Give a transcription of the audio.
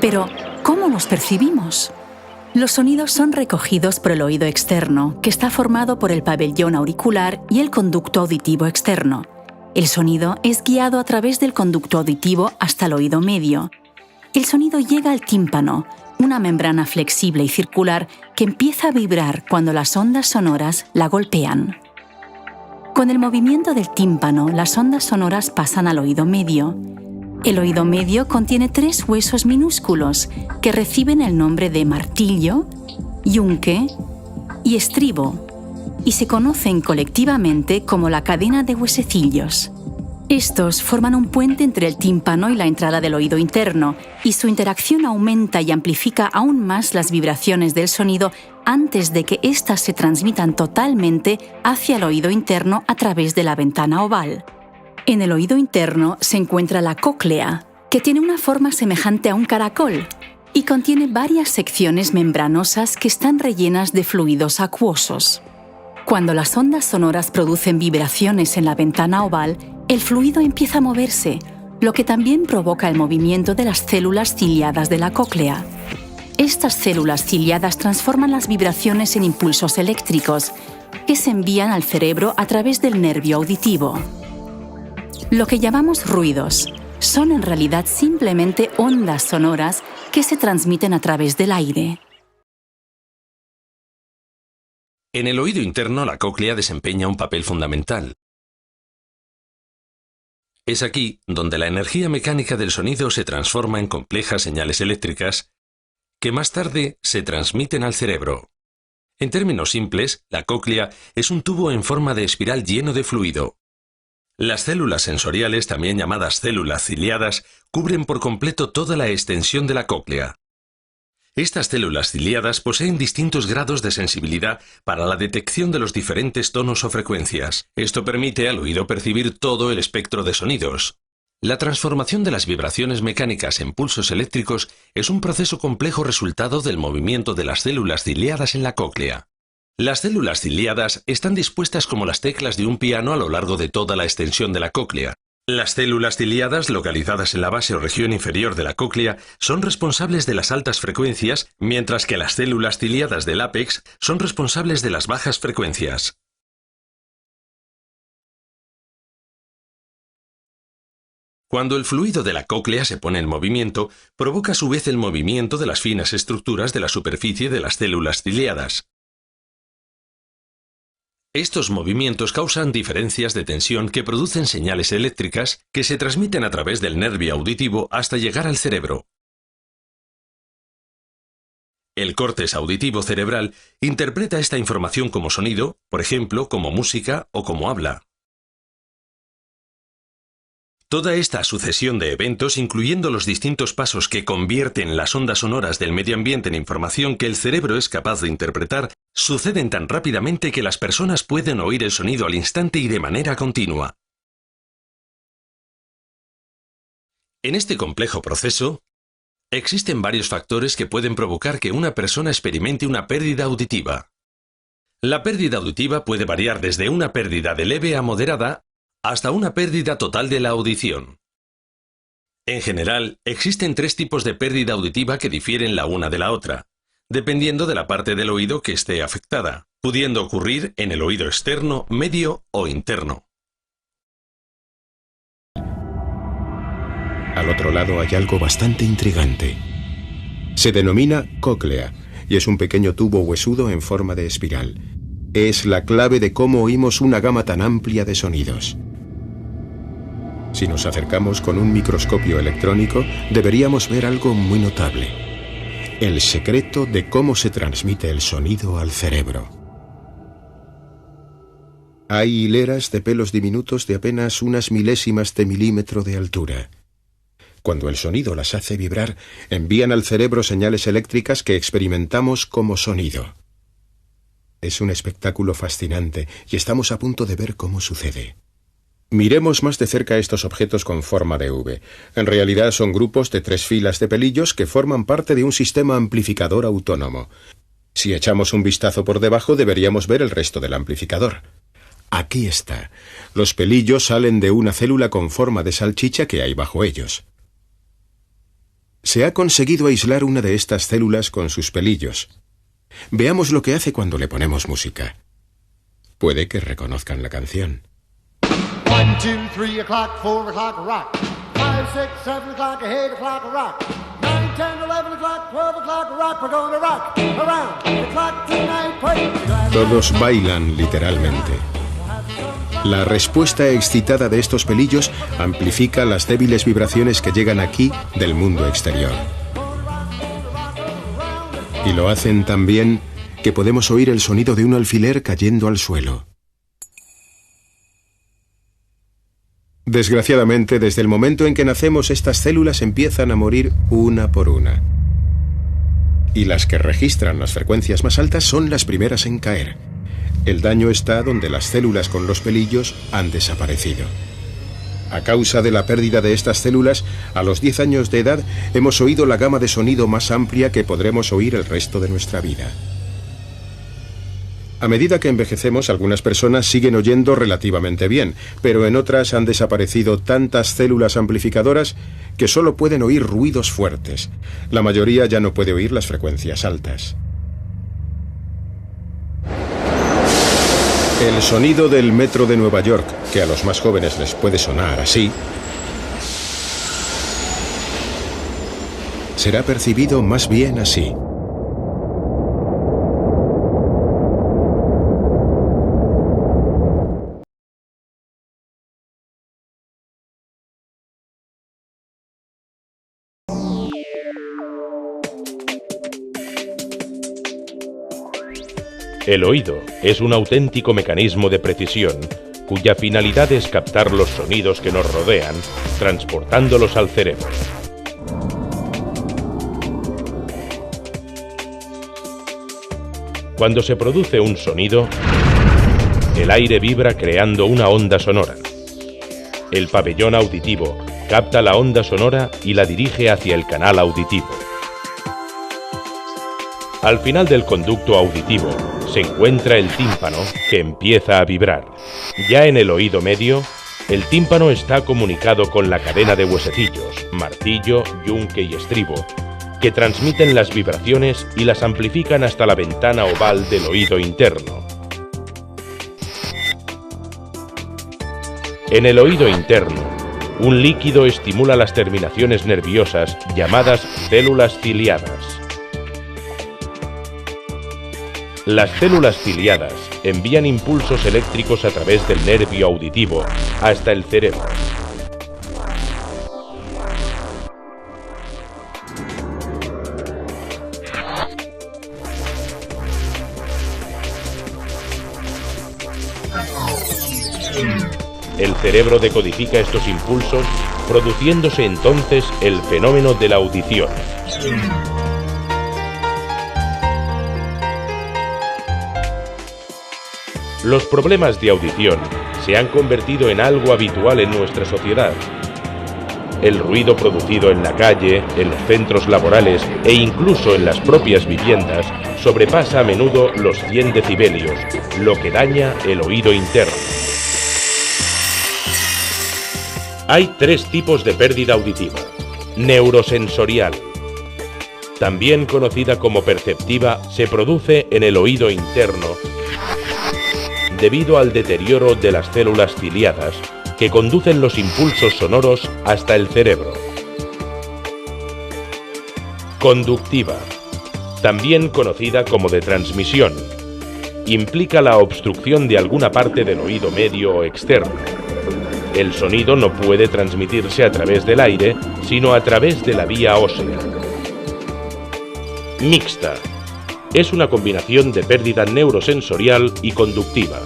Pero, ¿cómo los percibimos? Los sonidos son recogidos por el oído externo, que está formado por el pabellón auricular y el conducto auditivo externo. El sonido es guiado a través del conducto auditivo hasta el oído medio. El sonido llega al tímpano, una membrana flexible y circular que empieza a vibrar cuando las ondas sonoras la golpean. Con el movimiento del tímpano, las ondas sonoras pasan al oído medio. El oído medio contiene 3 huesos minúsculos que reciben el nombre de martillo, yunque y estribo, y se conocen colectivamente como la cadena de huesecillos. Estos forman un puente entre el tímpano y la entrada del oído interno, y su interacción aumenta y amplifica aún más las vibraciones del sonido antes de que éstas se transmitan totalmente hacia el oído interno a través de la ventana oval. En el oído interno se encuentra la cóclea, que tiene una forma semejante a un caracol y contiene varias secciones membranosas que están rellenas de fluidos acuosos. Cuando las ondas sonoras producen vibraciones en la ventana oval, el fluido empieza a moverse, lo que también provoca el movimiento de las células ciliadas de la cóclea. Estas células ciliadas transforman las vibraciones en impulsos eléctricos, que se envían al cerebro a través del nervio auditivo. Lo que llamamos ruidos son en realidad simplemente ondas sonoras que se transmiten a través del aire. En el oído interno, la cóclea desempeña un papel fundamental. Es aquí donde la energía mecánica del sonido se transforma en complejas señales eléctricas que más tarde se transmiten al cerebro. En términos simples, la cóclea es un tubo en forma de espiral lleno de fluido. Las células sensoriales, también llamadas células ciliadas, cubren por completo toda la extensión de la cóclea. Estas células ciliadas poseen distintos grados de sensibilidad para la detección de los diferentes tonos o frecuencias. Esto permite al oído percibir todo el espectro de sonidos. La transformación de las vibraciones mecánicas en pulsos eléctricos es un proceso complejo resultado del movimiento de las células ciliadas en la cóclea. Las células ciliadas están dispuestas como las teclas de un piano a lo largo de toda la extensión de la cóclea. Las células ciliadas, localizadas en la base o región inferior de la cóclea, son responsables de las altas frecuencias, mientras que las células ciliadas del ápex son responsables de las bajas frecuencias. Cuando el fluido de la cóclea se pone en movimiento, provoca a su vez el movimiento de las finas estructuras de la superficie de las células ciliadas. Estos movimientos causan diferencias de tensión que producen señales eléctricas que se transmiten a través del nervio auditivo hasta llegar al cerebro. El córtex auditivo cerebral interpreta esta información como sonido, por ejemplo, como música o como habla. Toda esta sucesión de eventos, incluyendo los distintos pasos que convierten las ondas sonoras del medio ambiente en información que el cerebro es capaz de interpretar, suceden tan rápidamente que las personas pueden oír el sonido al instante y de manera continua. En este complejo proceso, existen varios factores que pueden provocar que una persona experimente una pérdida auditiva. La pérdida auditiva puede variar desde una pérdida de leve a moderada hasta una pérdida total de la audición. En general, existen 3 tipos de pérdida auditiva que difieren la una de la otra, dependiendo de la parte del oído que esté afectada, pudiendo ocurrir en el oído externo, medio o interno. Al otro lado hay algo bastante intrigante. Se denomina cóclea y es un pequeño tubo huesudo en forma de espiral. Es la clave de cómo oímos una gama tan amplia de sonidos. Si nos acercamos con un microscopio electrónico, deberíamos ver algo muy notable: el secreto de cómo se transmite el sonido al cerebro. Hay hileras de pelos diminutos de apenas unas milésimas de milímetro de altura. Cuando el sonido las hace vibrar, envían al cerebro señales eléctricas que experimentamos como sonido. Es un espectáculo fascinante y estamos a punto de ver cómo sucede. Miremos más de cerca estos objetos con forma de V. En realidad son grupos de 3 filas de pelillos que forman parte de un sistema amplificador autónomo. Si echamos un vistazo por debajo, deberíamos ver el resto del amplificador. Aquí está. Los pelillos salen de una célula con forma de salchicha que hay bajo ellos. Se ha conseguido aislar una de estas células con sus pelillos. Veamos lo que hace cuando le ponemos música. Puede que reconozcan la canción. 1, 2, 3 o'clock, 4 o'clock, rock. 5, 6, 7 o'clock, 8 o'clock, rock. 9, 10, 11 o'clock, 12 o'clock, rock. We're gonna rock around the clock tonight. Todos bailan literalmente. La respuesta excitada de estos pelillos amplifica las débiles vibraciones que llegan aquí del mundo exterior. Y lo hacen tan bien que podemos oír el sonido de un alfiler cayendo al suelo. Desgraciadamente, desde el momento en que nacemos, estas células empiezan a morir una por una. Y las que registran las frecuencias más altas son las primeras en caer. El daño está donde las células con los pelillos han desaparecido. A causa de la pérdida de estas células, a los 10 años de edad hemos oído la gama de sonido más amplia que podremos oír el resto de nuestra vida. A medida que envejecemos, algunas personas siguen oyendo relativamente bien, pero en otras han desaparecido tantas células amplificadoras que solo pueden oír ruidos fuertes. La mayoría ya no puede oír las frecuencias altas. El sonido del metro de Nueva York, que a los más jóvenes les puede sonar así, será percibido más bien así. El oído es un auténtico mecanismo de precisión cuya finalidad es captar los sonidos que nos rodean, transportándolos al cerebro. Cuando se produce un sonido, el aire vibra creando una onda sonora. El pabellón auditivo capta la onda sonora y la dirige hacia el canal auditivo. Al final del conducto auditivo se encuentra el tímpano, que empieza a vibrar. Ya en el oído medio, el tímpano está comunicado con la cadena de huesecillos, martillo, yunque y estribo, que transmiten las vibraciones y las amplifican hasta la ventana oval del oído interno. En el oído interno, un líquido estimula las terminaciones nerviosas llamadas células ciliadas. Las células ciliadas envían impulsos eléctricos a través del nervio auditivo hasta el cerebro. El cerebro decodifica estos impulsos, produciéndose entonces el fenómeno de la audición. Los problemas de audición se han convertido en algo habitual en nuestra sociedad. El ruido producido en la calle, en los centros laborales e incluso en las propias viviendas sobrepasa a menudo los 100 decibelios, lo que daña el oído interno. Hay 3 tipos de pérdida auditiva. Neurosensorial, también conocida como perceptiva, se produce en el oído interno debido al deterioro de las células ciliadas que conducen los impulsos sonoros hasta el cerebro. Conductiva, también conocida como de transmisión, implica la obstrucción de alguna parte del oído medio o externo. El sonido no puede transmitirse a través del aire, sino a través de la vía ósea. Mixta, es una combinación de pérdida neurosensorial y conductiva.